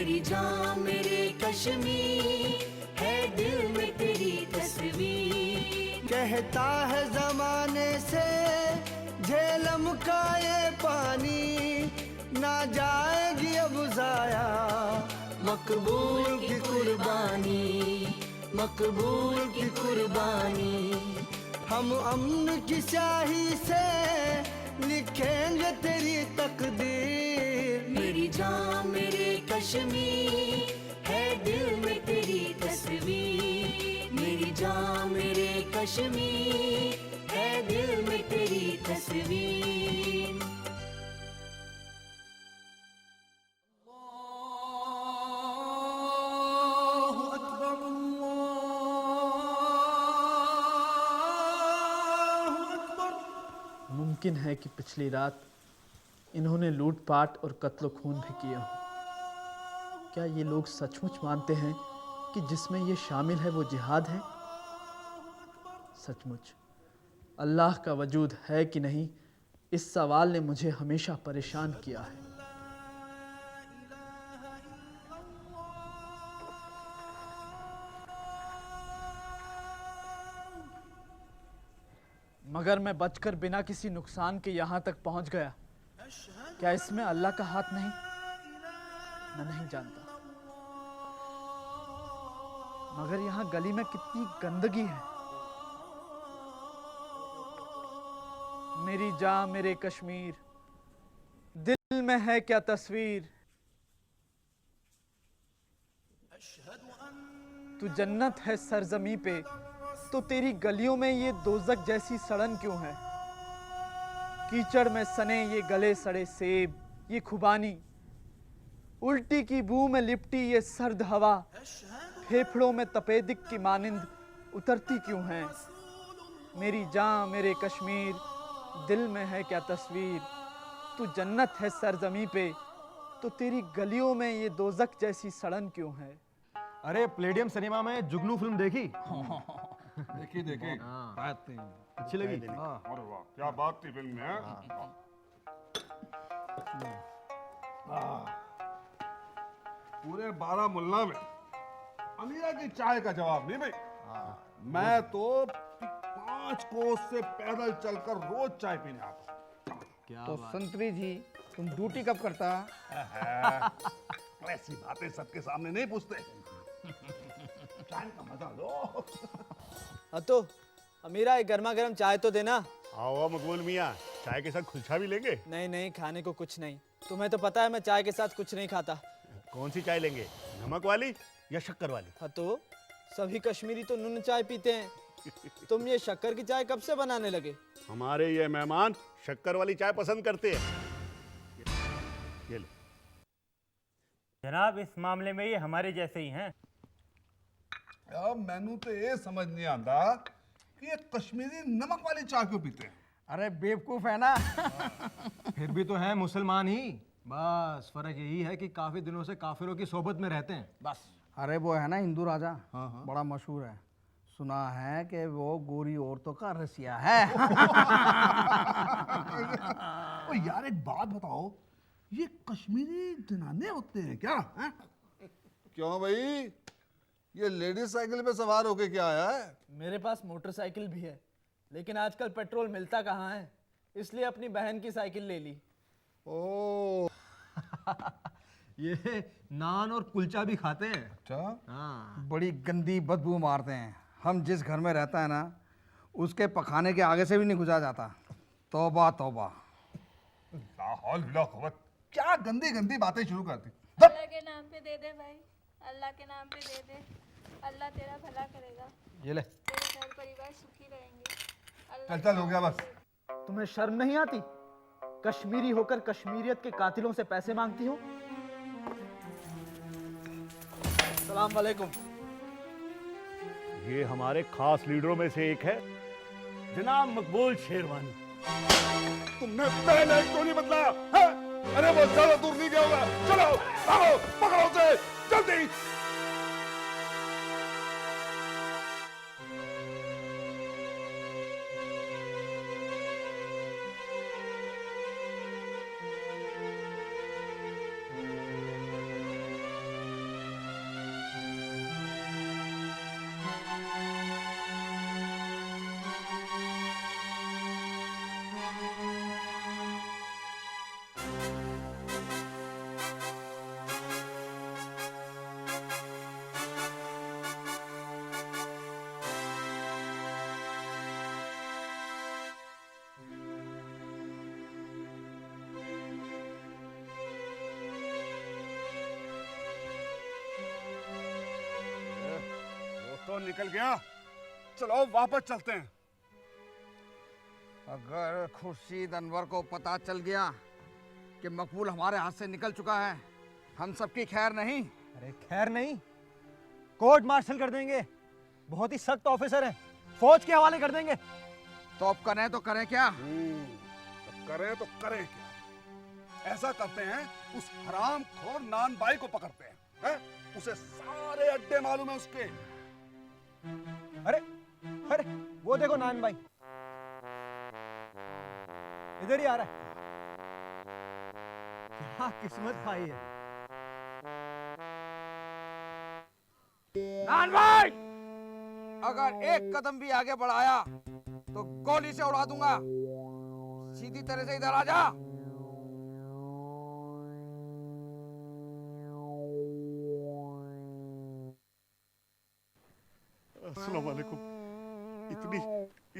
मेरी जान मेरे कश्मीर, है दिल में तेरी तस्वीर। कहता है जमाने से झेलम का ये पानी, ना जाएगी अब जाया मकबूल की कुर्बानी, मकबूल की कुर्बानी। हम अमन की स्याही से लिखेंगे तेरी तकदीर। मेरी जान मेरे कश्मीर, है दिल में तेरी तस्वीर। मेरी जान मेरे कश्मीर, है दिल में तेरी तस्वीर। मुमकिन है कि पिछली रात इन्होंने लूटपाट और कत्ल खून भी किए हों। क्या ये लोग सचमुच मानते हैं कि जिसमें ये शामिल है वो जिहाद है? सचमुच अल्लाह का वजूद है कि नहीं, इस सवाल ने मुझे हमेशा परेशान किया है। मगर मैं बचकर बिना किसी नुकसान के यहाँ तक पहुँच गया। क्या इसमें अल्लाह का हाथ नहीं? मैं नहीं जानता। मगर यहाँ गली में कितनी गंदगी है। मेरी जान मेरे कश्मीर, दिल में है क्या तस्वीर। तू जन्नत है सरजमी पे, तो तेरी गलियों में ये दोज़ख जैसी सड़न क्यों है? कीचड़ में सने ये गले सड़े सेब, ये खुबानी, उल्टी की बू में लिपटी ये सर्द हवा, फेफड़ों में तपेदिक की मानिंद उतरती क्यों है? मेरी जान मेरे कश्मीर, दिल में है क्या तस्वीर। तू जन्नत है सरजमी पे, तो तेरी गलियों में ये दोज़ख जैसी सड़न क्यों है? अरे प्लेडियम सिनेमा में जुगनू फिल्म देखी? देखी देखी। अच्छी लगी? अरे वाह क्या बात थी फिल्म में। पूरे बारामुल्ला में अमीरा की चाय का जवाब नहीं भाई। मैं तो 5 कोस से पैदल चलकर रोज चाय पीने आता हूँ। तो संतरी जी तुम ड्यूटी कब करता? ऐसी बातें सबके सामने नहीं पूछते। चाय का मजा लो। तो अमीरा एक गर्मा गर्म चाय तो देना। आओ मकबूल मियाँ, चाय के साथ कुलचा भी लेंगे? नहीं नहीं, खाने को कुछ नहीं। तुम्हें तो पता है मैं चाय के साथ कुछ नहीं खाता। कौन सी चाय लेंगे, नमक वाली या शक्कर वाली? हाँ तो सभी कश्मीरी तो नून चाय पीते हैं। तुम ये शक्कर की चाय कब से बनाने लगे? हमारे ये मेहमान शक्कर वाली चाय पसंद करते हैं। ये लो। जनाब इस मामले में ये हमारे जैसे ही हैं। अब मैनू तो ये समझ नहीं आता कि ये कश्मीरी नमक वाली चाय क्यों पीते हैं। अरे बेवकूफ है ना। फिर भी तो है मुसलमान ही। बस फर्क यही है कि काफी दिनों से काफिरों की सोबत में रहते हैं, बस। अरे वो है ना हिंदू राजा, बड़ा मशहूर है। सुना है कि वो गोरी औरतों का रसिया है। ओ यार एक बात बताओ, ये कश्मीरी जनाने होते हैं क्या? क्यों भाई, ये लेडीज साइकिल पे सवार होके क्या आया है? मेरे पास मोटरसाइकिल भी है, लेकिन आजकल पेट्रोल मिलता कहाँ है, इसलिए अपनी बहन की साइकिल ले ली। ओ ये नान और कुलचा भी खाते हैं। अच्छा। हाँ। बड़ी गंदी बदबू मारते हैं। हम जिस घर में रहता है ना, उसके पखाने के आगे से भी नहीं गुजरा जाता। तौबा तौबा। लाहौल बिला क़ुव्वत, क्या गंदी गंदी बातें शुरू करती। अल्लाह के नाम पे दे दे भाई, अल्लाह के नाम पे दे दे। अल्लाह तेरा भला करेगा, ये ले। तेरे घर परिवार सुखी रहेंगे। चल चल हो गया बस। तुम्हें शर्म नहीं आती? कश्मीरी होकर कश्मीरियत के कातिलों से पैसे मांगती हो। सलाम वालेकुम। ये हमारे खास लीडरों में से एक है, जनाब मकबूल शेरवानी। तुमने पहले क्यों नहीं बदला है? अरे वो ज्यादा दूर नहीं गया होगा। चलो आओ, पकड़ो उसे जल्दी। निकल गया, चलो वापस चलते हैं। अगर खुर्शीद अनवर को पता चल गया कि मकबूल हमारे हाथ से निकल चुका है, हम सबकी खैर नहीं। अरे खैर नहीं, कोर्ट मार्शल कर देंगे। बहुत ही सख्त ऑफिसर हैं, फौज के हवाले कर देंगे। तो अब करें तो करें क्या? तो करें तो करें क्या? ऐसा करते हैं, उस हरामखोर नान भाई को पकड़ते हैं, उसे सारे अड्डे मालूम है उसके। अरे अरे वो देखो नान भाई, इधर ही आ रहा है। क्या किस्मत भाई है। नान भाई, अगर एक कदम भी आगे बढ़ाया तो गोली से उड़ा दूंगा। सीधी तरह से इधर आ जा। अस्सलाम वालेकुम। इतनी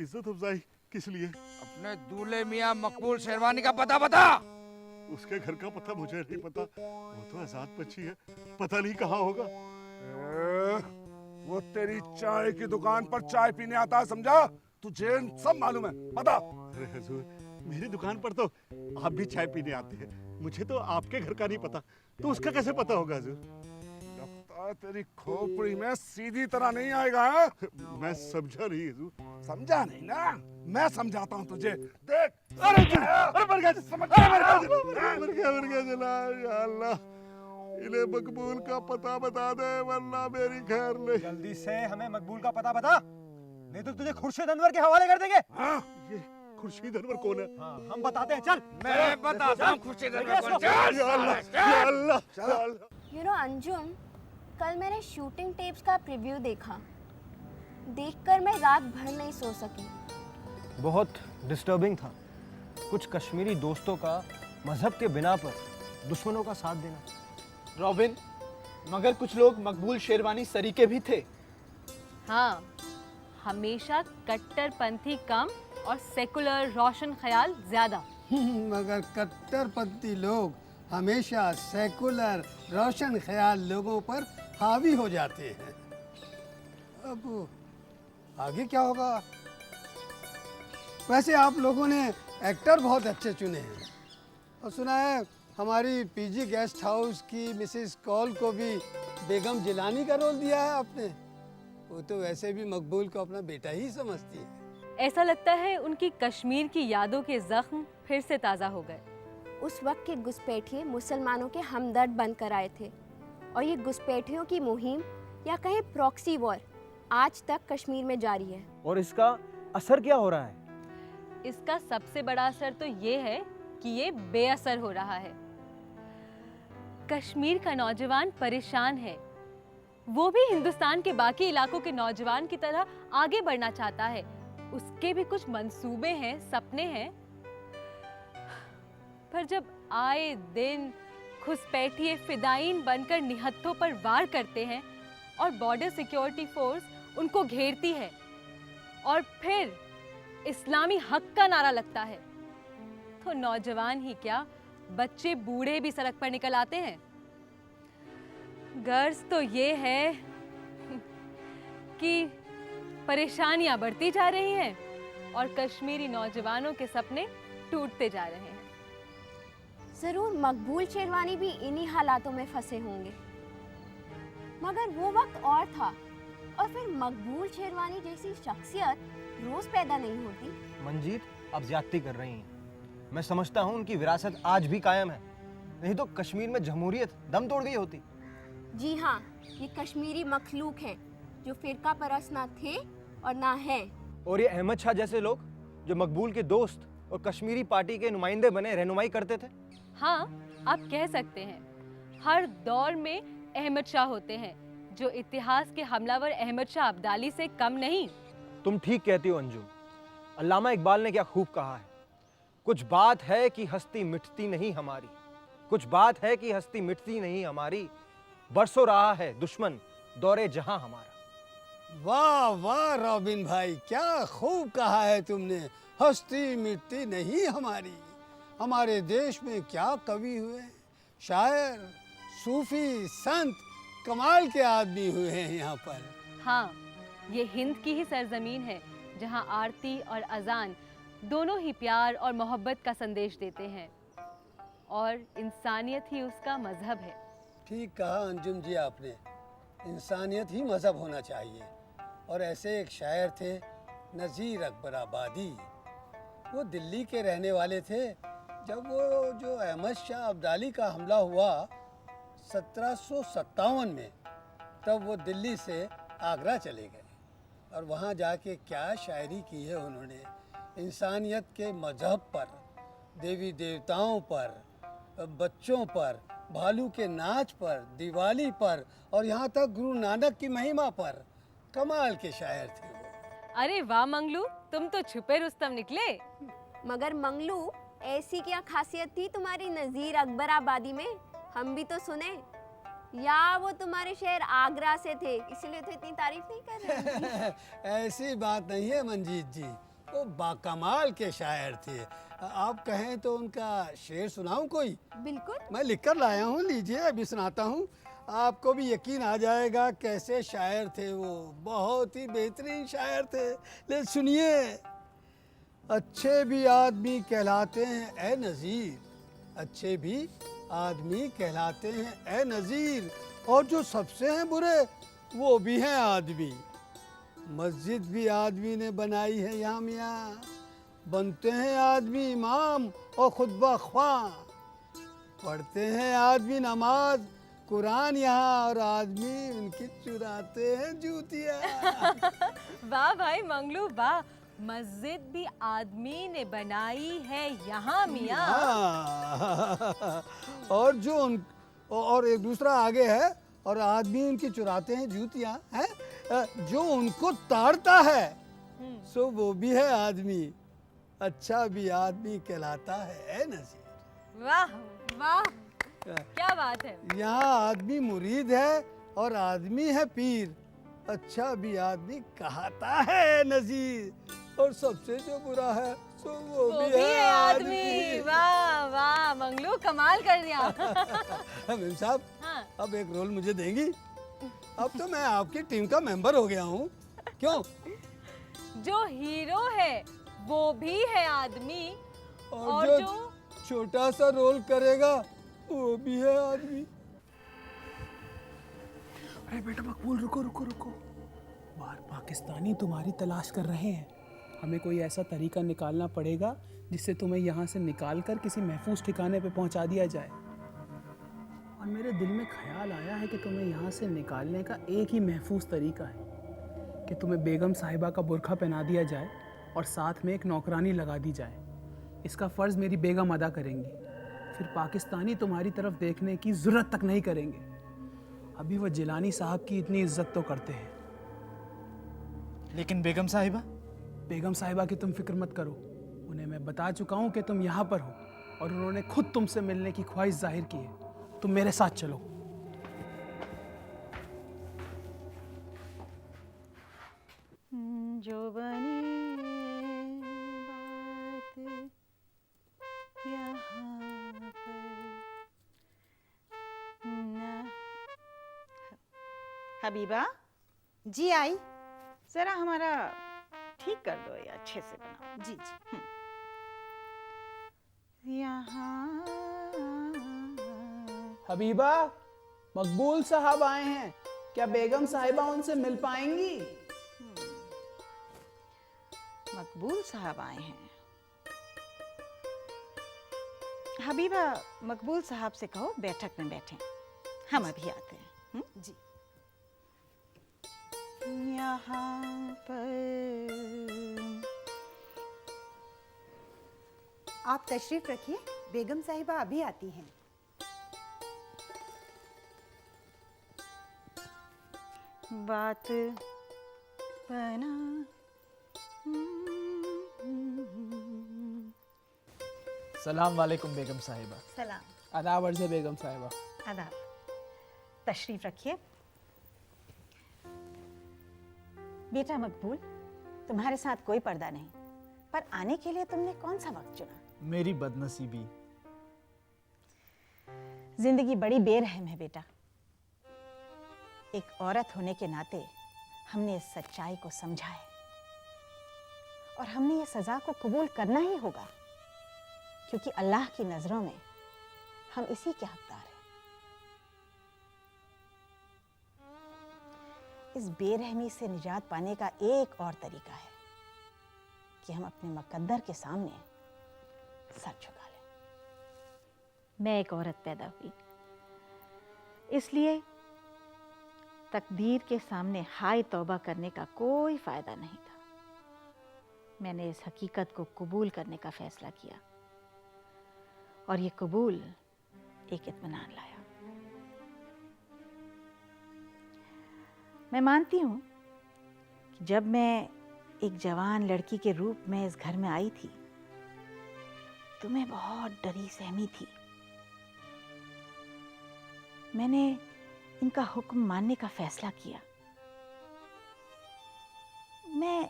इज्जत अफजाई किस लिए? अपने दूल्हे मियां मकबूल शेरवानी का पता बता। उसके घर का पता मुझे नहीं पता, वो तो आजाद बच्ची है, पता नहीं कहाँ होगा। वो तेरी चाय की दुकान पर चाय पीने आता है, समझा? तुझे सब मालूम है, बता। अरे हुजूर, मेरी दुकान पर तो आप भी चाय पीने आते हैं, मुझे तो आपके घर का नहीं पता, तो उसका कैसे पता होगा हुजूर? लगता है तेरी खोपड़ी में सीधी तरह नहीं आएगा, है? मैं समझा नहीं हुजूर। समझा नहीं ना, मैं समझाता हूँ तुझे, देख। अरे मर गया जनाब, या अल्लाह इन्हें मकबूल का पता बता दे, वरना मेरी खैर नहीं। जल्दी से हमें मकबूल का पता बता, नहीं तो तुझे खुर्शीद अनवर के हवाले कर देंगे। हाँ? ये खुर्शीद अनवर कौन है? हाँ, हम बताते हैं, चल। मैं बताता हूँ खुर्शीद अनवर कौन है। या अल्लाह, या अल्लाह, या अल्लाह। यू नो अंजुम, कल मैंने शूटिंग टेप्स का प्रीव्यू देखा। देखकर मैं रात भर नहीं सो सकी। बहुत डिस्टर्बिंग था। कुछ कश्मीरी दोस्तों का मजहब के बिना पर दुश्मनों का साथ देना। रॉबिन, मगर कुछ लोग मकबूल शेरवानी सरीके भी थे। हाँ, हमेशा कट्टरपंथी कम और सेकुलर रोशन ख्याल ज्यादा। मगर कट्टरपंथी लोग हमेशा सेकुलर रोशन ख्याल लोगों पर हावी हो जाते हैं। अब आगे क्या होगा? वैसे आप लोगों ने एक्टर बहुत अच्छे चुने हैं, और सुना है हमारी पीजी गेस्ट हाउस की मिसेस कॉल को भी बेगम जिलानी का रोल दिया है आपने। वो तो वैसे भी मकबूल को अपना बेटा ही समझती है। ऐसा लगता है उनकी कश्मीर की यादों के जख्म फिर से ताज़ा हो गए। उस वक्त के घुसपैठिए मुसलमानों के हमदर्द बनकर आए थे, और ये घुसपैठियों की मुहिम या कहें प्रॉक्सी वॉर आज तक कश्मीर में जारी है। और इसका असर क्या हो रहा है? इसका सबसे बड़ा असर तो ये है कि ये बेअसर हो रहा है। कश्मीर का नौजवान परेशान है। वो भी हिंदुस्तान के बाकी इलाकों के नौजवान की तरह आगे बढ़ना चाहता है। उसके भी कुछ मंसूबे हैं, सपने हैं। पर जब आए दिन घुसपैठिए फिदायीन बनकर निहत्थों पर वार करते हैं और बॉर्डर सिक्योरिटी फोर्स उनको घेरती है, और फिर इस्लामी हक का नारा लगता है, तो नौजवान ही क्या, बच्चे बूढ़े भी सड़क पर निकल आते हैं। गर्ज तो ये है कि परेशानियां बढ़ती जा रही हैं और कश्मीरी नौजवानों के सपने टूटते जा रहे हैं। ज़रूर मकबूल शेरवानी भी इन्हीं हालातों में फंसे होंगे, मगर वो वक्त और था, और फिर मकबूल शेरवानी जैसी शख्सियत रोज पैदा नहीं होती। मंजीत, आप ज्यादती कर रही हैं। मैं समझता हूँ उनकी विरासत आज भी कायम है, नहीं तो कश्मीर में जमहूरियत दम तोड़ गई होती। जी हाँ, ये कश्मीरी मखलूक हैं जो फिरका परस्त ना थे और ना हैं। और ये अहमद शाह जैसे लोग जो मकबूल के दोस्त और कश्मीरी पार्टी के नुमाइंदे बने रहनुमाई करते थे। हाँ, आप कह सकते हैं। हर दौर में अहमद शाह होते हैं जो इतिहास के हमलावर अहमद शाह अब्दाली से कम नहीं। तुम ठीक कहती हो अंजुम। अल्लामा इकबाल ने क्या खूब कहा है, कुछ बात है कि हस्ती मिटती नहीं हमारी, कुछ बात है कि हस्ती मिटती नहीं हमारी, बरसों रहा है दुश्मन दौरे जहां हमारा। वाह वाह रॉबिन भाई, क्या खूब कहा है तुमने। हस्ती मिटती नहीं हमारी। हमारे देश में क्या कवि हुए, शायर, सूफी, संत, कमाल के आदमी हुए हैं यहाँ पर। हाँ, ये हिंद की ही सरजमीन है जहाँ आरती और अजान दोनों ही प्यार और मोहब्बत का संदेश देते हैं और इंसानियत ही उसका मजहब है। ठीक कहा अंजुम जी आपने, इंसानियत ही मज़हब होना चाहिए। और ऐसे एक शायर थे नज़ीर अकबर आबादी, वो दिल्ली के रहने वाले थे। जब वो जो अहमद शाह अब्दाली का हमला हुआ 1757 में, तब वो दिल्ली से आगरा चले गए और वहाँ जाके क्या शायरी की है उन्होंने, इंसानियत के मजहब पर, देवी देवताओं पर, बच्चों पर, भालू के नाच पर, दिवाली पर और यहाँ तक गुरु नानक की महिमा पर। कमाल के शायर थे वो। अरे वाह मंगलू, तुम तो छुपे रुस्तम निकले। मगर मंगलू, ऐसी क्या खासियत थी तुम्हारी नज़ीर अकबर आबादी में? हम भी तो सुने। या वो तुम्हारे शहर आगरा से थे इसलिए तो इतनी तारीफ नहीं कर रहे? ऐसी बात नहीं है मंजीत जी, वो बाकमाल के शायर थे। आप कहें तो उनका शेर सुनाऊं कोई? बिल्कुल। मैं लिख कर लाया हूँ, लीजिए अभी सुनाता हूँ। आपको भी यकीन आ जाएगा कैसे शायर थे वो, बहुत ही बेहतरीन शायर थे। ले सुनिए। अच्छे भी आदमी कहलाते हैं ए नज़ीर, अच्छे भी आदमी कहलाते हैं ए नज़ीर, और जो सबसे हैं बुरे वो भी हैं आदमी। मस्जिद भी आदमी ने बनाई है यहाँ मियाँ, बनते हैं आदमी इमाम और खुतबा ख्वां, पढ़ते हैं आदमी नमाज कुरान यहाँ, और आदमी उनकी चुराते हैं जूतियाँ। वाह भाई मंगलू वाह, मस्जिद भी आदमी ने बनाई है यहाँ मियाँ। हाँ। और जो उन और एक दूसरा आगे है, और आदमी उनकी चुराते हैं जूतियाँ हैं, जो उनको ताड़ता है सो वो भी है आदमी, अच्छा भी आदमी कहलाता है नज़ीर। वाह वाह, क्या बात है। यहाँ आदमी मुरीद है और आदमी है पीर, अच्छा भी आदमी कहता है नज़ीर, और सबसे जो बुरा है सो वो भी है आदमी। वाह वाह मंगलू, कमाल कर दिया। मेम साहब, हाँ। अब एक रोल मुझे देंगी? अब तो मैं आपकी टीम का मेंबर हो गया हूँ। क्यों? जो हीरो है वो भी है आदमी, और जो छोटा सा रोल करेगा वो भी है आदमी। अरे बेटा मकबूल, रुको रुको रुको, बाहर पाकिस्तानी तुम्हारी तलाश कर रहे हैं। हमें कोई ऐसा तरीका निकालना पड़ेगा जिससे तुम्हें यहाँ से निकाल कर किसी महफूज ठिकाने पे पहुँचा दिया जाए। और मेरे दिल में ख्याल आया है कि तुम्हें यहाँ से निकालने का एक ही महफूज तरीका है कि तुम्हें बेगम साहिबा का बुर्खा पहना दिया जाए और साथ में एक नौकरानी लगा दी जाए। इसका फ़र्ज़ मेरी बेगम अदा करेंगी, फिर पाकिस्तानी तुम्हारी तरफ देखने की ज़रूरत तक नहीं करेंगे। अभी वह जिलानी साहब की इतनी इज्जत तो करते हैं। लेकिन बेगम साहिबा? बेगम साहिबा की तुम फिक्र मत करो, उन्हें मैं बता चुका हूँ कि तुम यहाँ पर हो और उन्होंने खुद तुमसे मिलने की ख्वाहिश जाहिर की है। तुम मेरे साथ चलो। जो बनी बात यहाँ पर न। हबीबा जी आई, जरा हमारा ठीक कर दो या अच्छे से बनाओ। जी जी। यहाँ हबीबा, मकबूल साहब आए हैं, क्या बेगम साहिबा उनसे मिल पाएंगी? मकबूल साहब आए हैं। हबीबा, मकबूल साहब से कहो बैठक में बैठें, हम अभी आते हैं। जी। यहाँ पर आप तशरीफ रखिए, बेगम साहिबा अभी आती हैं। बात बना सलाम वालेकुम बेगम साहिबा। सलाम। आदाब अर्ज़ है बेगम साहिबा। आदाब। तशरीफ रखिए। बेटा मकबूल, तुम्हारे साथ कोई पर्दा नहीं, पर आने के लिए तुमने कौन सा वक्त चुना? मेरी बदनसीबी। जिंदगी बड़ी बेरहम है बेटा। एक औरत होने के नाते हमने इस सच्चाई को समझा है और हमने ये सज़ा को कबूल करना ही होगा, क्योंकि अल्लाह की नज़रों में हम इसी के हकदार हैं। इस बेरहमी से निजात पाने का एक और तरीका है कि हम अपने मुकद्दर के सामने सर झुका लें। मैं एक औरत पैदा हुई, इसलिए तकदीर के सामने हाय तौबा करने का कोई फ़ायदा नहीं था। मैंने इस हकीकत को कबूल करने का फ़ैसला किया और ये कबूल एक इत्मीनान लाया। मैं मानती हूँ कि जब मैं एक जवान लड़की के रूप में इस घर में आई थी तो मैं बहुत डरी सहमी थी। मैंने इनका हुक्म मानने का फैसला किया। मैं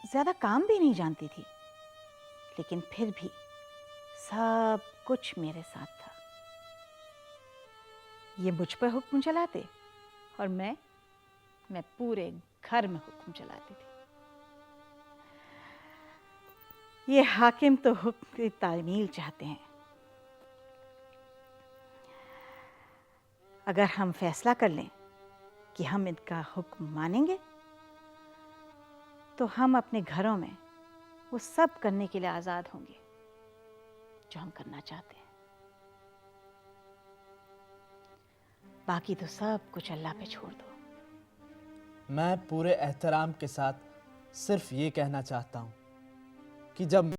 ज़्यादा काम भी नहीं जानती थी, लेकिन फिर भी सब कुछ मेरे साथ था। ये मुझ पर हुक्म चलाते और मैं पूरे घर में हुक्म चलाती थी। ये हाकिम तो हुक्म की तामील चाहते हैं। अगर हम फैसला कर लें कि हम इनका हुक्म मानेंगे तो हम अपने घरों में वो सब करने के लिए आज़ाद होंगे जो हम करना चाहते हैं। बाकी तो सब कुछ अल्लाह पे छोड़ दो। मैं पूरे एहतराम के साथ सिर्फ ये कहना चाहता हूँ कि जब